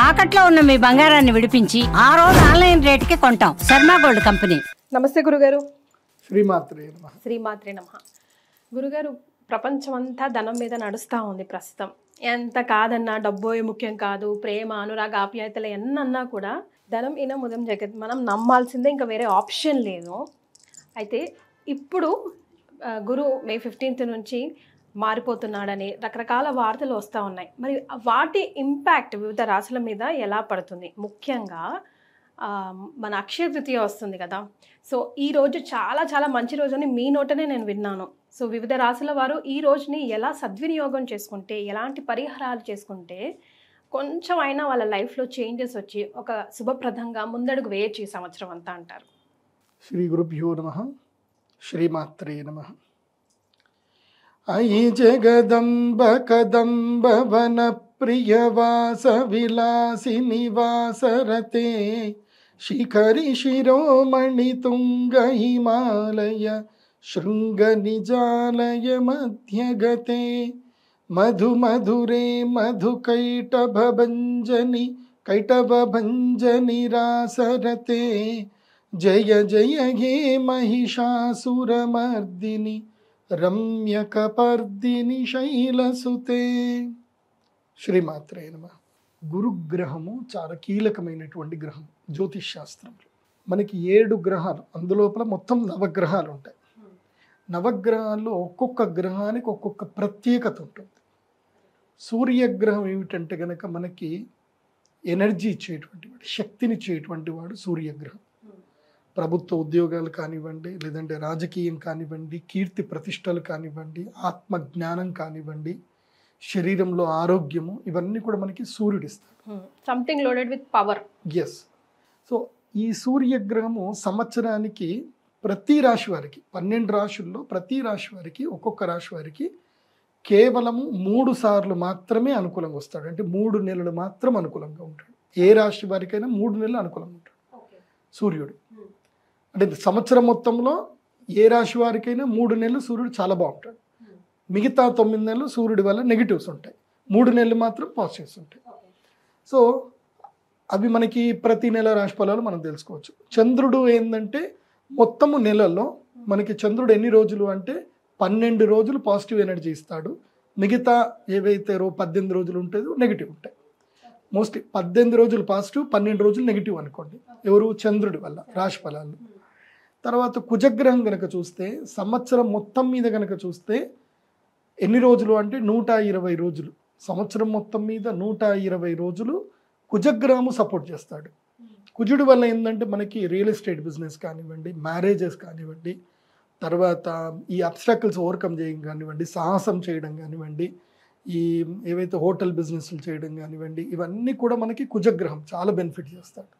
తాకట్లో ఉన్న మీ బంగారాన్ని విడిపించి ఆ రోజు ఆన్లైన్ రేటుకి కొంటాం. Sharma gold company. నమస్తే గురుగారు. శ్రీమాత్రే నమః. శ్రీమాత్రే నమః. గురుగారు, ప్రపంచమంతా ధనం మీద నడుస్తూ ఉంది ప్రస్తుతం. ఎంత కాదన్నా డబ్బోయే ముఖ్యం కాదు, ప్రేమ అనురాగ ఆప్యాయతలు ఎన్నన్నా కూడా ధనం ఈయన ముదం జగత్, మనం నమ్మాల్సిందే, ఇంకా వేరే ఆప్షన్ లేదు. అయితే ఇప్పుడు గురు మే 15th నుంచి మారిపోతున్నాడని రకరకాల వార్తలు వస్తూ ఉన్నాయి. మరి వాటి ఇంపాక్ట్ వివిధ రాశుల మీద ఎలా పడుతుంది? ముఖ్యంగా మన అక్షయ తృతీయ వస్తుంది కదా. సో ఈ రోజు చాలా చాలా మంచి రోజు అని మీ నోటనే నేను విన్నాను. సో వివిధ రాశుల వారు ఈ రోజుని ఎలా సద్వినియోగం చేసుకుంటే, ఎలాంటి పరిహారాలు చేసుకుంటే కొంచెం అయినా వాళ్ళ లైఫ్లో చేంజెస్ వచ్చి ఒక శుభప్రదంగా ముందడుగు వేయచ్చు ఈ సంవత్సరం అంతా అంటారు? శ్రీ గురుభ్యో నమః. శ్రీమాత్రే నమః. అయి జగదంబ కదంబ వన ప్రియవాస విలాసిని వాసరతే శిఖరి శిరోమణి తుంగ హిమాలయ శృంగ నిజాలయ మధ్యగతే మధు మధురే మధు కైటభంజని రాసరతే జయ జయ హే మహిషాసురమర్దిని రమ్యకపర్దిని శైలసుతే. శ్రీమాత్రే నమః. గురుగ్రహము చాలా కీలకమైనటువంటి గ్రహం జ్యోతిష్ శాస్త్రంలో. మనకి 7 గ్రహాలు, అందులోపల మొత్తం 9 గ్రహాలు ఉంటాయి. 9 గ్రహాల్లో ఒక్కొక్క గ్రహానికి ఒక్కొక్క ప్రత్యేకత ఉంటుంది. సూర్యగ్రహం ఏమిటంటే కనుక మనకి ఎనర్జీ ఇచ్చేటువంటి వాడు, శక్తినిచ్చేటువంటి వాడు సూర్యగ్రహం. ప్రభుత్వ ఉద్యోగాలు కానివ్వండి, లేదంటే రాజకీయం కానివ్వండి, కీర్తి ప్రతిష్టలు కానివ్వండి, ఆత్మజ్ఞానం కానివ్వండి, శరీరంలో ఆరోగ్యము, ఇవన్నీ కూడా మనకి సూర్యుడు ఇస్తాడు. Something loaded with power. Yes. So ఈ సూర్యగ్రహము సంవత్సరానికి ప్రతి రాశి వారికి, 12 రాశుల్లో ప్రతి రాశి వారికి, ఒక్కొక్క రాశి వారికి కేవలము 3 సార్లు మాత్రమే అనుకూలంగా వస్తాడు. అంటే 3 నెలలు మాత్రం అనుకూలంగా ఉంటాడు. ఏ రాశి వారికైనా 3 నెలలు అనుకూలంగా ఉంటాడు సూర్యుడు. అంటే సంవత్సరం మొత్తంలో ఏ రాశి వారికైనా 3 నెలలు సూర్యుడు చాలా బాగుంటాడు. మిగతా 9 నెలలు సూర్యుడి వల్ల నెగిటివ్స్ ఉంటాయి, 3 నెలలు మాత్రం పాజిటివ్స్ ఉంటాయి. సో అవి మనకి ప్రతి నెల రాశి ఫలాలు మనం తెలుసుకోవచ్చు. చంద్రుడు ఏంటంటే మొత్తము నెలలో మనకి చంద్రుడు ఎన్ని రోజులు అంటే 12 రోజులు పాజిటివ్ ఎనర్జీ ఇస్తాడు. మిగతా ఏవైతే 18 రోజులు ఉంటుందో నెగిటివ్ ఉంటాయి. మోస్ట్లీ 18 రోజులు పాజిటివ్, 12 రోజులు నెగిటివ్ అనుకోండి. ఎవరు? చంద్రుడి వల్ల రాశి ఫలాలు. తర్వాత కుజగ్రహం కనుక చూస్తే సంవత్సరం మొత్తం మీద కనుక చూస్తే ఎన్ని రోజులు అంటే 120 రోజులు. సంవత్సరం మొత్తం మీద 120 రోజులు కుజగ్రహము సపోర్ట్ చేస్తాడు. కుజుడి వల్ల ఏంటంటే మనకి రియల్ ఎస్టేట్ బిజినెస్ కానివ్వండి, మ్యారేజెస్ కానివ్వండి, తర్వాత ఈ అబ్స్ట్రాకిల్స్ ఓవర్కమ్ చేయడం కానివ్వండి, సాహసం చేయడం కానివ్వండి, ఈ ఏవైతే హోటల్ బిజినెస్లు చేయడం కానివ్వండి, ఇవన్నీ కూడా మనకి కుజగ్రహం చాలా బెనిఫిట్ చేస్తాడు.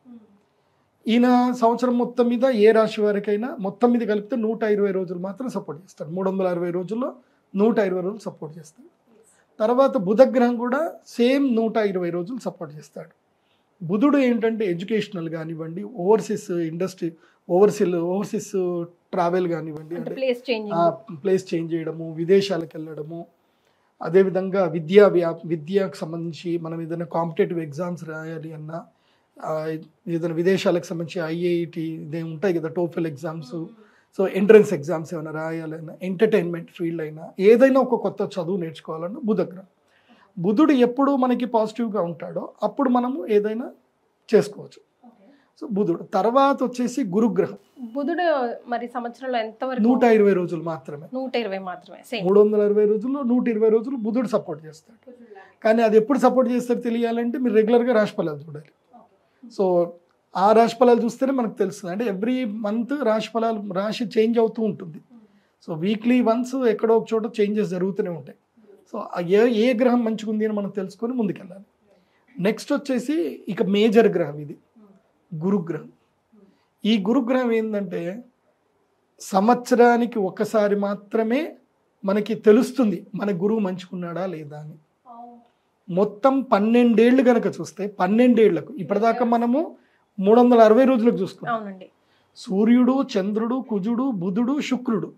ఈయన సంవత్సరం మొత్తం మీద ఏ రాశి వారికైనా మొత్తం మీద కలిపితే 120 రోజులు మాత్రం సపోర్ట్ చేస్తాడు. 360 రోజుల్లో 120 రోజులు సపోర్ట్ చేస్తాడు. తర్వాత బుధగ్రహం కూడా సేమ్ 120 రోజులు సపోర్ట్ చేస్తాడు. బుధుడు ఏంటంటే ఎడ్యుకేషనల్ కానివ్వండి, ఓవర్సీస్ ఇండస్ట్రీ, ఓవర్సీస్ ట్రావెల్ కానివ్వండి, అంటే ప్లేస్ చేంజ్ చేయడము, విదేశాలకు వెళ్ళడము, అదేవిధంగా విద్యకు సంబంధించి మనం ఏదైనా కాంపిటేటివ్ ఎగ్జామ్స్ రాయాలి అన్నా, ఏదైనా విదేశాలకు సంబంధించి ఐఐటి ఇదే ఉంటాయి కదా, TOEFL exams, so entrance exams ఏమైనా రాయాలన్నా, ఎంటర్టైన్మెంట్ ఫీల్డ్ అయినా, ఏదైనా ఒక కొత్త చదువు నేర్చుకోవాలన్నా బుధగ్రహం. బుధుడు ఎప్పుడు మనకి పాజిటివ్గా ఉంటాడో అప్పుడు మనము ఏదైనా చేసుకోవచ్చు. సో బుధుడు తర్వాత వచ్చేసి గురుగ్రహం. బుధుడు మరి సంవత్సరంలో ఎంతవరకు? 120 రోజులు మాత్రమే. 120 మాత్రమే. 360 రోజుల్లో 120 రోజులు బుధుడు సపోర్ట్ చేస్తాడు. కానీ అది ఎప్పుడు సపోర్ట్ చేస్తారో తెలియాలంటే మీరు రెగ్యులర్గా రాశి ఫలాలు చూడాలి. సో ఆ రాశి ఫలాలు చూస్తేనే మనకు తెలుస్తుంది. అంటే ఎవ్రీ మంత్ రాశి ఫలాలు, రాశి చేంజ్ అవుతూ ఉంటుంది. సో వీక్లీ వన్స్ ఎక్కడో ఒక చోట చేంజెస్ జరుగుతూనే ఉంటాయి. సో ఏ గ్రహం మంచిగా ఉంది అని మనం తెలుసుకొని ముందుకెళ్ళాలి. నెక్స్ట్ వచ్చేసి ఇక మేజర్ గ్రహం ఇది గురుగ్రహం. ఈ గురుగ్రహం ఏంటంటే సంవత్సరానికి ఒకసారి మాత్రమే మనకి తెలుస్తుంది మన గురువు మంచుకున్నాడా లేదా అని. మొత్తం 12 ఏళ్ళు కనుక చూస్తే 12 ఏళ్లకు ఇప్పటిదాకా మనము 360 రోజులకు చూసుకున్నాం. సూర్యుడు, చంద్రుడు, కుజుడు, బుధుడు, శుక్రుడు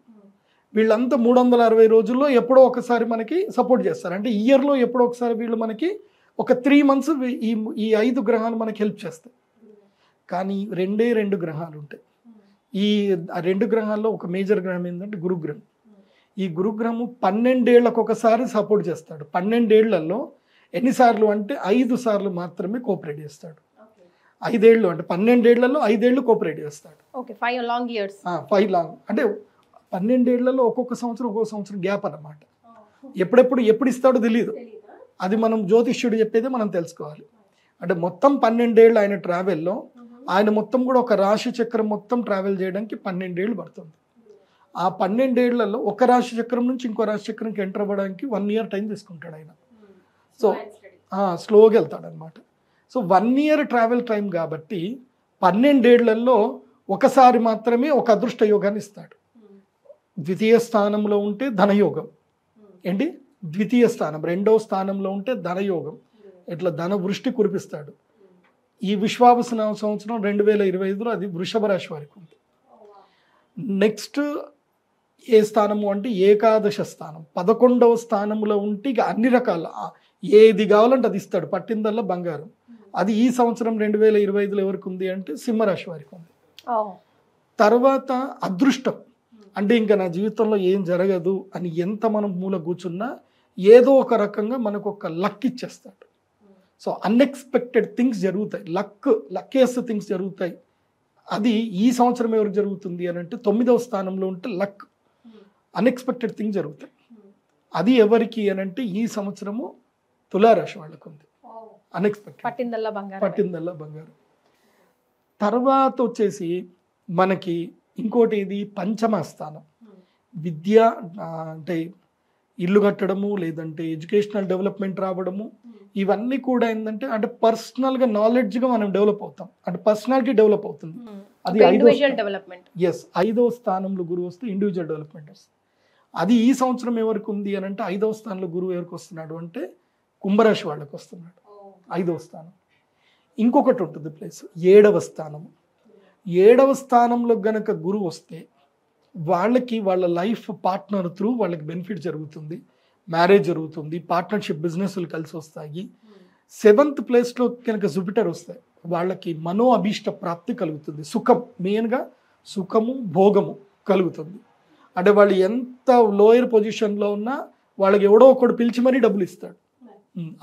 వీళ్ళంతా 360 రోజుల్లో ఎప్పుడో ఒకసారి మనకి సపోర్ట్ చేస్తారు. అంటే ఇయర్లో ఎప్పుడో ఒకసారి వీళ్ళు మనకి ఒక 3 months ఈ ఈ 5 గ్రహాలు మనకి హెల్ప్ చేస్తాయి. కానీ 2 గ్రహాలు ఉంటాయి. ఈ 2 గ్రహాల్లో ఒక మేజర్ గ్రహం ఏంటంటే గురుగ్రహం. ఈ గురుగ్రహము 12 ఏళ్లకు ఒకసారి సపోర్ట్ చేస్తాడు. 12 ఏళ్లలో ఎన్నిసార్లు అంటే 5 సార్లు మాత్రమే కోఆపరేట్ చేస్తాడు. 5 ఏళ్ళు అంటే 12 ఏళ్లలో 5 ఏళ్ళు కోఆపరేట్ చేస్తాడు. Okay 5 long years. 5 లాంగ్ అంటే 12 ఏళ్లలో ఒక్కొక్క సంవత్సరం గ్యాప్ అన్నమాట. ఎప్పుడు ఇస్తాడో తెలియదు. అది మనం జ్యోతిష్యుడు చెప్పేదే మనం తెలుసుకోవాలి. అంటే మొత్తం 12 ఏళ్ళు ఆయన ట్రావెల్లో ఆయన మొత్తం కూడా ఒక రాశి చక్రం మొత్తం ట్రావెల్ చేయడానికి 12 ఏళ్ళు పడుతుంది. ఆ 12 ఏళ్లలో ఒక రాశి చక్రం నుంచి ఇంకో రాశి చక్రంకి ఎంటర్ అవ్వడానికి 1 year టైం తీసుకుంటాడు ఆయన. సో స్లోగా వెళ్తాడు అనమాట. సో 1 year ట్రావెల్ టైం కాబట్టి 12 ఏళ్లలో ఒకసారి మాత్రమే ఒక అదృష్ట యోగాన్ని ఇస్తాడు. ద్వితీయ స్థానంలో ఉంటే ధనయోగం ఏంటి, ద్వితీయ స్థానం 2వ స్థానంలో ఉంటే ధనయోగం, ఇట్లా ధన వృష్టి కురిపిస్తాడు. ఈ విశ్వావసు సంవత్సరం 2025లో అది వృషభ రాశి వారికి ఉంది. నెక్స్ట్ ఏ స్థానము అంటే ఏకాదశ స్థానం 11వ స్థానంలో ఉంటే ఇక అన్ని రకాల ఏది కావాలంటే అది ఇస్తాడు, పట్టిందల్లా బంగారం. అది ఈ సంవత్సరం 2025లో ఎవరికి ఉంది అంటే సింహరాశి వారికి ఉంది. తర్వాత అదృష్టం అంటే ఇంకా నా జీవితంలో ఏం జరగదు అని ఎంత మనం మూల కూర్చున్నా ఏదో ఒక రకంగా మనకు ఒక లక్ ఇచ్చేస్తాడు. సో అన్ఎక్స్పెక్టెడ్ థింగ్స్ జరుగుతాయి, లక్కియస్ట్ థింగ్స్ జరుగుతాయి. అది ఈ సంవత్సరం ఎవరికి జరుగుతుంది అని అంటే 9వ స్థానంలో ఉంటే లక్, అన్ఎక్స్పెక్టెడ్ థింగ్స్ జరుగుతాయి. అది ఎవరికి అని అంటే ఈ సంవత్సరము తులారాశి వాళ్ళకు ఉంది. అన్ఎక్స్పెక్టెడ్ పట్టిందల్లా బంగారం. తర్వాత వచ్చేసి మనకి ఇంకోటి ఇది పంచమ స్థానం, విద్య అంటే ఇల్లు కట్టడము లేదంటే ఎడ్యుకేషనల్ డెవలప్మెంట్ రావడము, ఇవన్నీ కూడా ఏంటంటే అంటే పర్సనల్గా నాలెడ్జ్గా మనం డెవలప్ అవుతాం, అంటే పర్సనాలిటీ డెవలప్ అవుతుంది. అది 5వ స్థానంలో గురువు వస్తే ఇండివిజువల్ డెవలప్మెంట్ వస్తుంది. అది ఈ సంవత్సరం ఎవరికి ఉంది అని అంటే 5వ స్థానంలో గురువు ఎవరికి వస్తున్నాడు అంటే కుంభరాశి వాళ్ళకి వస్తున్నాడు 5వ స్థానం. ఇంకొకటి ఉంటుంది ప్లేస్ 7వ స్థానము. 7వ స్థానంలో గనక గురువు వస్తే వాళ్ళకి వాళ్ళ లైఫ్ పార్ట్నర్ త్రూ వాళ్ళకి బెనిఫిట్ జరుగుతుంది, మ్యారేజ్ జరుగుతుంది, పార్ట్నర్షిప్ బిజినెస్లు కలిసి వస్తాయి. 7th ప్లేస్లో కనుక జూపిటర్ వస్తాయి వాళ్ళకి మనో అభీష్ట ప్రాప్తి కలుగుతుంది, సుఖం, మెయిన్గా సుఖము భోగము కలుగుతుంది. అంటే వాళ్ళు ఎంత లోయర్ పొజిషన్లో ఉన్నా వాళ్ళకి ఎవడో ఒకడు పిలిచి మరీ డబ్బులు ఇస్తాడు,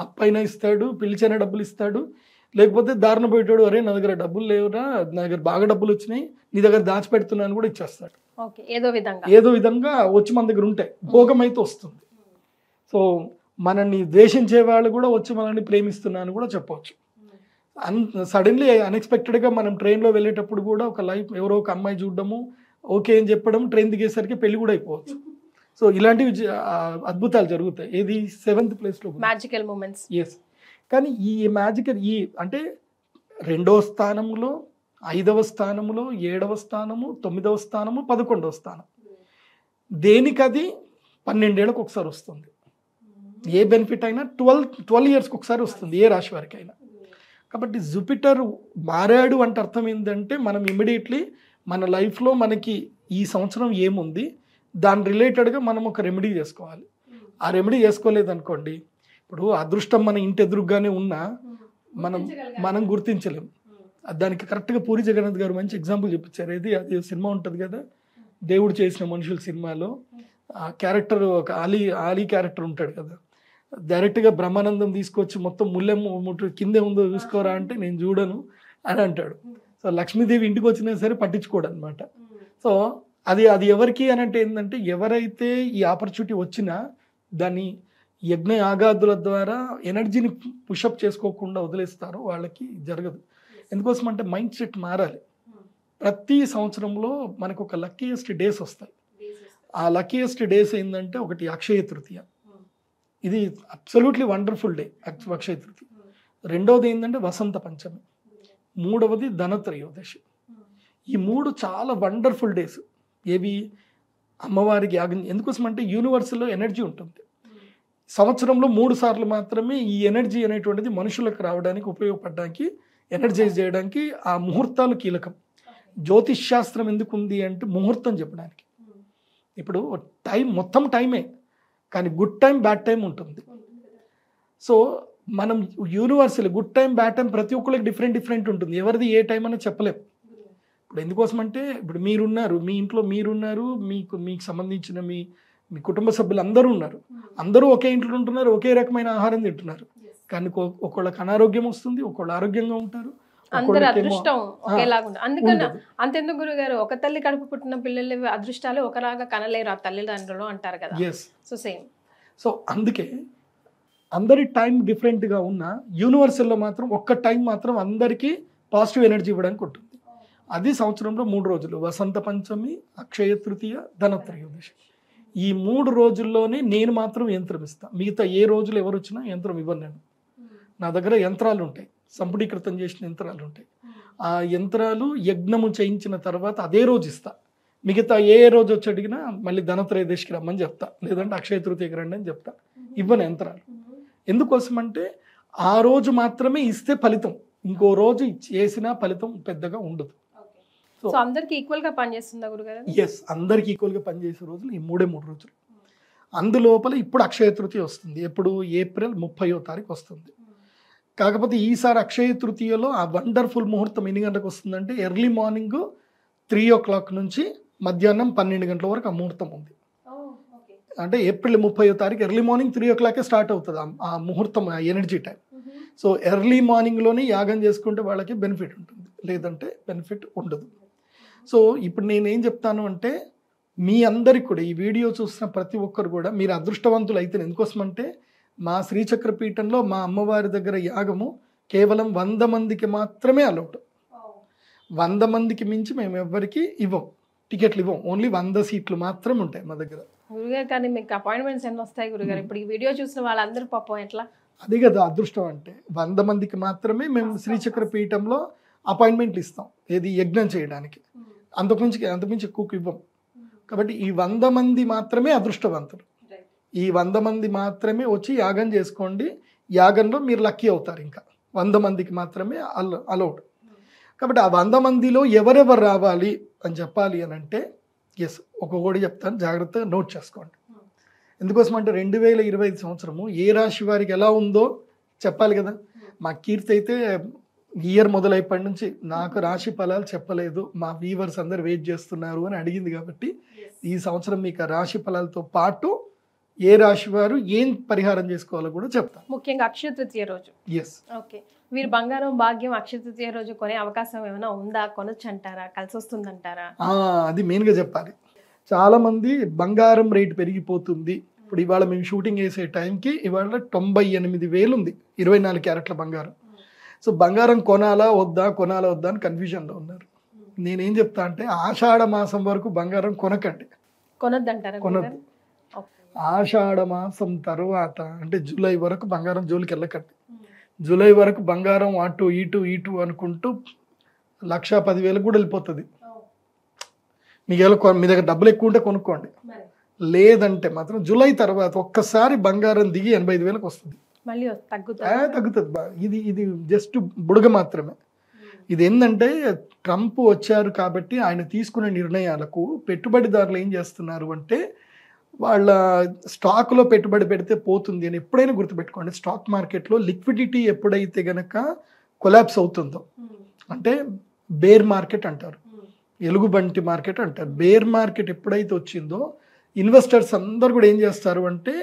అప్పైనా ఇస్తాడు, పిలిచైనా డబ్బులు ఇస్తాడు. లేకపోతే దారిన పోయేటాడు, అరే నా దగ్గర డబ్బులు లేవురా, నా దగ్గర బాగా డబ్బులు వచ్చినాయి, నీ దగ్గర దాచిపెడుతున్నాను కూడా ఇచ్చేస్తాడు. ఏదో విధంగా వచ్చి మన దగ్గర ఉంటాయి, భోగం అయితే వస్తుంది. సో మనల్ని ద్వేషించే వాళ్ళు కూడా వచ్చి మనల్ని ప్రేమిస్తున్నాను కూడా చెప్పవచ్చు. సడన్లీ అన్ఎక్స్పెక్టెడ్గా మనం ట్రైన్లో వెళ్ళేటప్పుడు కూడా ఒక లైఫ్ ఎవరో ఒక అమ్మాయి చూడడము, ఓకే అని చెప్పడం, ట్రైన్ దిగేసరికి పెళ్లి కూడా అయిపోవచ్చు. సో ఇలాంటివి అద్భుతాలు జరుగుతాయి. ఏది 7th ప్లేస్లో మ్యాజికల్ మూమెంట్స్. ఎస్. కానీ ఈ మ్యాజికల్ అంటే 2వ స్థానంలో 5వ స్థానంలో 7వ స్థానము 9వ స్థానము 11వ స్థానం దేనికది 12 ఏళ్ళకి ఒకసారి వస్తుంది. ఏ బెనిఫిట్ అయినా 12 ఇయర్స్కి ఒకసారి వస్తుంది ఏ రాశి వారికి అయినా. కాబట్టి జూపిటర్ మారాడు అంటే అర్థం ఏంటంటే మనం ఇమ్మీడియట్లీ మన లైఫ్లో మనకి ఈ సంవత్సరం ఏముంది దాని రిలేటెడ్గా మనం ఒక రెమెడీ చేసుకోవాలి. ఆ రెమెడీ చేసుకోలేదనుకోండి, ఇప్పుడు అదృష్టం మన ఇంటి ఎదురుగానే ఉన్నా మనం గుర్తించలేము. దానికి కరెక్ట్గా పూరి జగన్నాథ్ గారు మంచి ఎగ్జాంపుల్ చెప్పించారు. అది సినిమా ఉంటుంది కదా, దేవుడు చేసిన మనుషుల సినిమాలో ఆ క్యారెక్టర్ ఒక ఆలీ క్యారెక్టర్ ఉంటాడు కదా, డైరెక్ట్గా బ్రహ్మానందం తీసుకొచ్చి మొత్తం ముల్లెమ్మ కిందే ఉందో చూసుకోరా అంటే నేను చూడను అని అంటాడు. సో లక్ష్మీదేవి ఇంటికి వచ్చినా సరే పట్టించుకోడు అనమాట. సో అది ఎవరికి అని అంటే ఏంటంటే ఎవరైతే ఈ ఆపర్చునిటీ వచ్చినా దాన్ని యజ్ఞ యాగాదుల ద్వారా ఎనర్జీని పుషప్ చేసుకోకుండా వదిలేస్తారో వాళ్ళకి జరగదు. ఎందుకోసం అంటే మైండ్ సెట్ మారాలి. ప్రతి సంవత్సరంలో మనకు ఒక లక్కీయెస్ట్ డేస్ వస్తాయి. ఆ లక్కీయెస్ట్ డేస్ ఏంటంటే ఒకటి అక్షయ తృతీయ, ఇది absolutely wonderful day Akshaya Tritiya. 2వది ఏంటంటే వసంత పంచమి, 3వది ధనత్రయోదశి. ఈ 3 చాలా వండర్ఫుల్ డేస్. ఏవి అమ్మవారికి యాగం. ఎందుకోసం అంటే యూనివర్స్లో ఎనర్జీ ఉంటుంది. సంవత్సరంలో 3 సార్లు మాత్రమే ఈ ఎనర్జీ అనేటువంటిది మనుషులకు రావడానికి ఉపయోగపడడానికి ఎనర్జైజ్ చేయడానికి ఆ ముహూర్తాలు కీలకం. జ్యోతిష్ శాస్త్రం ఎందుకు ఉంది అంటే ముహూర్తం చెప్పడానికి. ఇప్పుడు టైం మొత్తం టైమే, కానీ గుడ్ టైం బ్యాడ్ టైం ఉంటుంది. సో మనం universal good time bad time ప్రతి ఒక్కరికి డిఫరెంట్ ఉంటుంది. ఎవరిది ఏ టైం అని చెప్పలేము. ఇప్పుడు ఎందుకోసం అంటే ఇప్పుడు మీరున్నారు, మీ ఇంట్లో మీరున్నారు, మీకు సంబంధించిన మీ కుటుంబ సభ్యులు అందరూ ఉన్నారు. అందరూ ఒకే ఇంట్లో ఉంటున్నారు, ఒకే రకమైన ఆహారం తింటున్నారు. కానీ ఒకళ్ళకి అనారోగ్యం వస్తుంది, ఒకళ్ళు ఆరోగ్యంగా ఉంటారు. అందరు అదృష్టం ఒకేలాగా ఉంటుంది. అందుకని అంతెందుకు గురుగారు, ఒక తల్లి కడుపు పుట్టిన పిల్లల అదృష్టాలు ఒకలాగా కనలేరు ఆ తల్లిదండ్రులు అంటారు కదా. So same. సో అందుకే అందరి టైం డిఫరెంట్గా ఉన్న యూనివర్సల్లో మాత్రం ఒక్క టైం మాత్రం అందరికీ పాజిటివ్ ఎనర్జీ ఇవ్వడానికి ఉంటుంది. అది సంవత్సరంలో 3 రోజులు, వసంత పంచమి, అక్షయ తృతీయ, ధనత్రయోదశి. ఈ 3 రోజుల్లోనే నేను మాత్రం యంత్రం ఇస్తాను. మిగతా ఏ రోజులు ఎవరు వచ్చినా యంత్రం ఇవ్వను నేను. నా దగ్గర యంత్రాలు ఉంటాయి, సంపుటీకృతం చేసిన యంత్రాలు ఉంటాయి. ఆ యంత్రాలు యజ్ఞము చేయించిన తర్వాత అదే రోజు ఇస్తా. మిగతా ఏ రోజు వచ్చి అడిగినా మళ్ళీ ధనత్రయోదశికి రమ్మని చెప్తా, లేదంటే అక్షయ తృతీయకి రండి అని చెప్తా. ఇవ్వను యంత్రాలు. ఎందుకోసం అంటే ఆ రోజు మాత్రమే ఇస్తే ఫలితం, ఇంకో రోజు చేసిన ఫలితం పెద్దగా ఉండదు. సో అందరికి ఈక్వల్ గా పనిచేస్తుందా గురుగారు? ఎస్, అందరికి ఈక్వల్గా పనిచేసే రోజులు ఈ 3 రోజులు. అందులోపల ఇప్పుడు అక్షయ తృతీయ వస్తుంది. ఎప్పుడు? ఏప్రిల్ 30వ తారీఖు వస్తుంది. కాకపోతే ఈసారి అక్షయ తృతీయలో ఆ వండర్ఫుల్ ముహూర్తం ఎన్ని గంటలకు వస్తుందంటే ఎర్లీ మార్నింగ్ 3 o'clock నుంచి మధ్యాహ్నం 12 గంటల వరకు ఆ ముహూర్తం ఉంది. అంటే ఏప్రిల్ 30వ తారీఖు ఎర్లీ మార్నింగ్ 3 o'clock స్టార్ట్ అవుతుంది ఆ ముహూర్తం, ఆ ఎనర్జీ టైం. సో ఎర్లీ మార్నింగ్లోనే యాగం చేసుకుంటే వాళ్ళకి బెనిఫిట్ ఉంటుంది, లేదంటే బెనిఫిట్ ఉండదు. సో ఇప్పుడు నేనేం చెప్తాను అంటే మీ అందరికి కూడా, ఈ వీడియో చూస్తున్న ప్రతి ఒక్కరు కూడా మీరు అదృష్టవంతులు అయితే. ఎందుకోసమంటే మా శ్రీచక్రపీఠంలో మా అమ్మవారి దగ్గర యాగము కేవలం 100 మందికి మాత్రమే అలౌడ్. 100 మందికి మించి మేము ఎవ్వరికి ఇవ్వం, టికెట్లు ఇవ్వం. ఓన్లీ 100 సీట్లు మాత్రం ఉంటాయి మా దగ్గర. గురుగారు కానీ మీకు అపాయింట్మెంట్స్ ఎన్ని వస్తాయి గురుగారు? ఇప్పుడు ఈ వీడియో చూసిన వాళ్ళందరూ పాపం ఎట్లా? అది కదా అదృష్టం అంటే. 100 మందికి మాత్రమే మేము శ్రీచక్రపీఠంలో అపాయింట్మెంట్లు ఇస్తాం, ఏది యజ్ఞం చేయడానికి. అంతకుమించి ఎక్కువకు ఇవ్వం. కాబట్టి ఈ 100 మంది మాత్రమే అదృష్టవంతులు. ఈ 100 మంది మాత్రమే వచ్చి యాగం చేసుకోండి. యాగంలో మీరు లక్కీ అవుతారు. ఇంకా 100 మందికి మాత్రమే అలౌడ్. కాబట్టి ఆ 100 మందిలో ఎవరెవరు రావాలి అని చెప్పాలి అని అంటే ఎస్, ఒక్కొక్కటి చెప్తాను, జాగ్రత్తగా నోట్ చేసుకోండి. ఎందుకోసం అంటే 2025 సంవత్సరము ఏ రాశి వారికి ఎలా ఉందో చెప్పాలి కదా. మా కీర్తి అయితే ఇయర్ మొదలైప్పటి నుంచి నాకు రాశి ఫలాలు చెప్పలేదు, మా వీవర్స్ అందరు వెయిట్ చేస్తున్నారు అని అడిగింది. కాబట్టి ఈ సంవత్సరం మీకు ఆ రాశి ఫలాలతో పాటు ఏ రాశి వారు ఏం పరిహారం చేసుకోవాలో కూడా చెప్తాను, ముఖ్యంగా అక్షయ తృతీయ రోజు. Yes, okay. మీరు బంగారం భాగ్యం అక్షయ తృతీయ రోజు కొనే అవకాశం ఏమైనా ఉందా? కొనొచ్చు అంటారా? కలిసి వస్తుందంటారా? అది మెయిన్గా చెప్పాలి. చాలా మంది బంగారం రేటు పెరిగిపోతుంది. ఇప్పుడు ఇవాళ మేము షూటింగ్ చేసే టైంకి ఇవాళ 98,000 ఉంది 24 క్యారెట్ల బంగారం. సో బంగారం కొనాలా వద్దా అని కన్ఫ్యూజన్లో ఉన్నారు. నేనేం చెప్తా అంటే ఆషాఢ మాసం వరకు బంగారం కొనకండి, కొనొద్దంటారా? కొనద్దు. ఆషాఢ మాసం తర్వాత అంటే జూలై వరకు బంగారం జోలికి వెళ్ళకండి. జూలై వరకు బంగారం అటు ఇటు అనుకుంటూ 1,10,000 కూడా వెళ్ళిపోతుంది. మీ దగ్గర డబ్బులు ఎక్కువ ఉంటే కొనుక్కోండి, లేదంటే మాత్రం జూలై తర్వాత ఒక్కసారి బంగారం దిగి 85,000 వస్తుంది, మళ్ళీ తగ్గుతుంది. ఇది జస్ట్ బుడగ మాత్రమే. ఇది ఏంటంటే ట్రంప్ వచ్చారు కాబట్టి ఆయన తీసుకునే నిర్ణయాలకు పెట్టుబడిదారులు ఏం చేస్తున్నారు అంటే వాళ్ళ స్టాక్లో పెట్టుబడి పెడితే పోతుంది అని ఎప్పుడైనా గుర్తుపెట్టుకోండి. స్టాక్ మార్కెట్లో లిక్విడిటీ ఎప్పుడైతే గనక కొలాప్స్ అవుతుందో, అంటే బేర్ మార్కెట్ అంటారు, ఎలుగుబంటి మార్కెట్ అంటారు. బేర్ మార్కెట్ ఎప్పుడైతే వచ్చిందో ఇన్వెస్టర్స్ అందరు కూడా ఏం చేస్తారు అంటే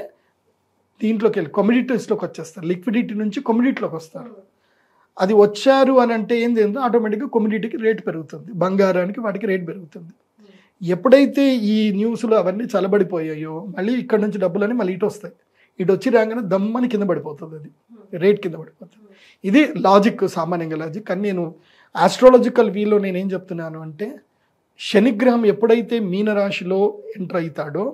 దీంట్లోకి వెళ్ళి కమోడిటీస్లోకి వచ్చేస్తారు, లిక్విడిటీ నుంచి కమోడిటీలోకి వస్తారు. అది వచ్చారు అని అంటే ఏం చేస్తుందో ఆటోమేటిక్గా కమోడిటీకి రేటు పెరుగుతుంది, బంగారానికి వాటికి రేటు పెరుగుతుంది. ఎప్పుడైతే ఈ న్యూస్లో అవన్నీ చల్లబడిపోయాయో మళ్ళీ ఇక్కడ నుంచి డబ్బులని మళ్ళీ ఇటు వస్తాయి, ఇటు వచ్చి రాగానే దమ్మని కింద పడిపోతుంది, అది రేట్ కింద పడిపోతుంది. ఇది లాజిక్, సామాన్యంగా లాజిక్. కానీ నేను ఆస్ట్రాలజికల్ వీలో నేనేం చెప్తున్నాను అంటే శనిగ్రహం ఎప్పుడైతే మీనరాశిలో ఎంటర్ అవుతాడో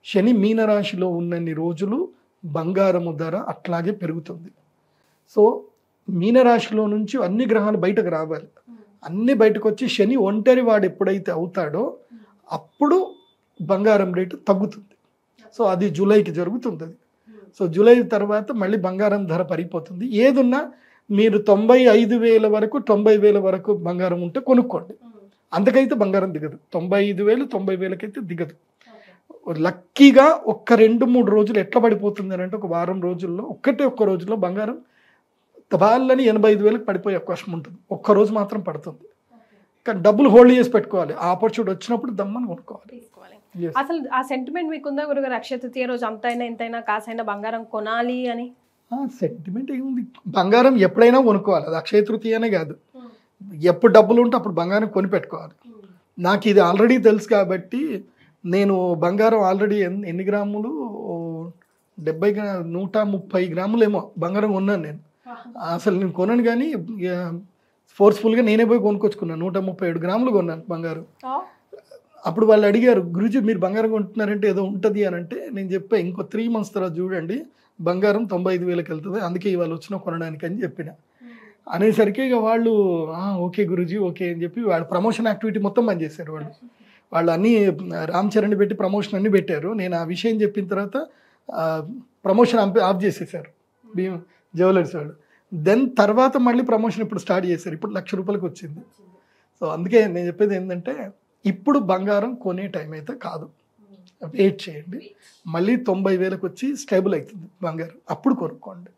శని మీనరాశిలో ఉన్నన్ని రోజులు బంగారము ధర అట్లాగే పెరుగుతుంది. సో మీనరాశిలో నుంచి అన్ని గ్రహాలు బయటకు రావాలి, అన్ని బయటకు వచ్చి శని ఒంటరి వాడు ఎప్పుడైతే అవుతాడో అప్పుడు బంగారం రేటు తగ్గుతుంది. సో అది జూలైకి జరుగుతుంది. అది సో జూలై తర్వాత మళ్ళీ బంగారం ధర పడిపోతుంది. ఏదున్నా మీరు 95,000 వరకు 90,000 వరకు బంగారం ఉంటే కొనుక్కోండి, అంతకైతే బంగారం దిగదు. 95,000 90,000 అయితే దిగదు. లక్కీగా 1-2-3 రోజులు ఎట్లా పడిపోతుంది అని అంటే ఒక వారం రోజుల్లో ఒక్క రోజుల్లో బంగారం తబాలని 85,000 పడిపోయే అవకాశం ఉంటుంది, ఒక్కరోజు మాత్రం పడుతుంది. కానీ డబ్బులు హోల్డ్ చేసి పెట్టుకోవాలి, ఆ ఆపర్చునిటీ వచ్చినప్పుడు దమ్మని కొనుక్కోవాలి. తీసుకోవాలి. Yes. అసలు ఆ సెంటిమెంట్ మీకుందా గురుగారు, అక్షయ తృతీయ రోజు అంతైనా ఇంతైనా కాసైనా బంగారం కొనాలి అని? సెంటిమెంట్ ఏముంది, బంగారం ఎప్పుడైనా కొనుక్కోవాలి, అది అక్షయ తృతీయనే కాదు, ఎప్పుడు డబ్బులు ఉంటే అప్పుడు బంగారం కొని పెట్టుకోవాలి. నాకు ఇది ఆల్రెడీ తెలుసు కాబట్టి నేను బంగారం ఆల్రెడీ ఎన్ని గ్రాములు 130 గ్రాములు ఏమో బంగారం కొన్నాను నేను. అసలు నేను కొనను కానీ ఫోర్స్ఫుల్గా నేనే పోయి కొనుక్కొచ్చుకున్నాను, 137 గ్రాములు కొన్నాను బంగారం. అప్పుడు వాళ్ళు అడిగారు, గురుజీ మీరు బంగారం కొంటున్నారంటే ఏదో ఉంటుంది అని అంటే నేను చెప్పా, ఇంకో 3 months తర్వాత చూడండి బంగారం 95,000కి వెళ్తుంది, అందుకే ఇవాళ వచ్చిన కొనడానికి అని చెప్పిన. అనేసరికి ఇక వాళ్ళు ఓకే గురుజీ ఓకే అని చెప్పి వాళ్ళు ప్రమోషన్ యాక్టివిటీ మొత్తం బంద్ చేశారు. వాళ్ళు అన్నీ రామ్ చరణ్ పెట్టి ప్రమోషన్ అన్నీ పెట్టారు. నేను ఆ విషయం చెప్పిన తర్వాత ప్రమోషన్ ఆఫ్ చేసేసారు జ్యువెలర్స్ వాళ్ళు. దెన్ తర్వాత మళ్ళీ ప్రమోషన్ ఇప్పుడు స్టార్ట్ చేశారు, ఇప్పుడు ₹1,00,000 వచ్చింది. సో అందుకే నేను చెప్పేది ఏంటంటే ఇప్పుడు బంగారం కొనే టైం అయితే కాదు, వెయిట్ చేయండి, మళ్ళీ 90,000కి వచ్చి స్టేబుల్ అవుతుంది బంగారం, అప్పుడు కొనుక్కోండి.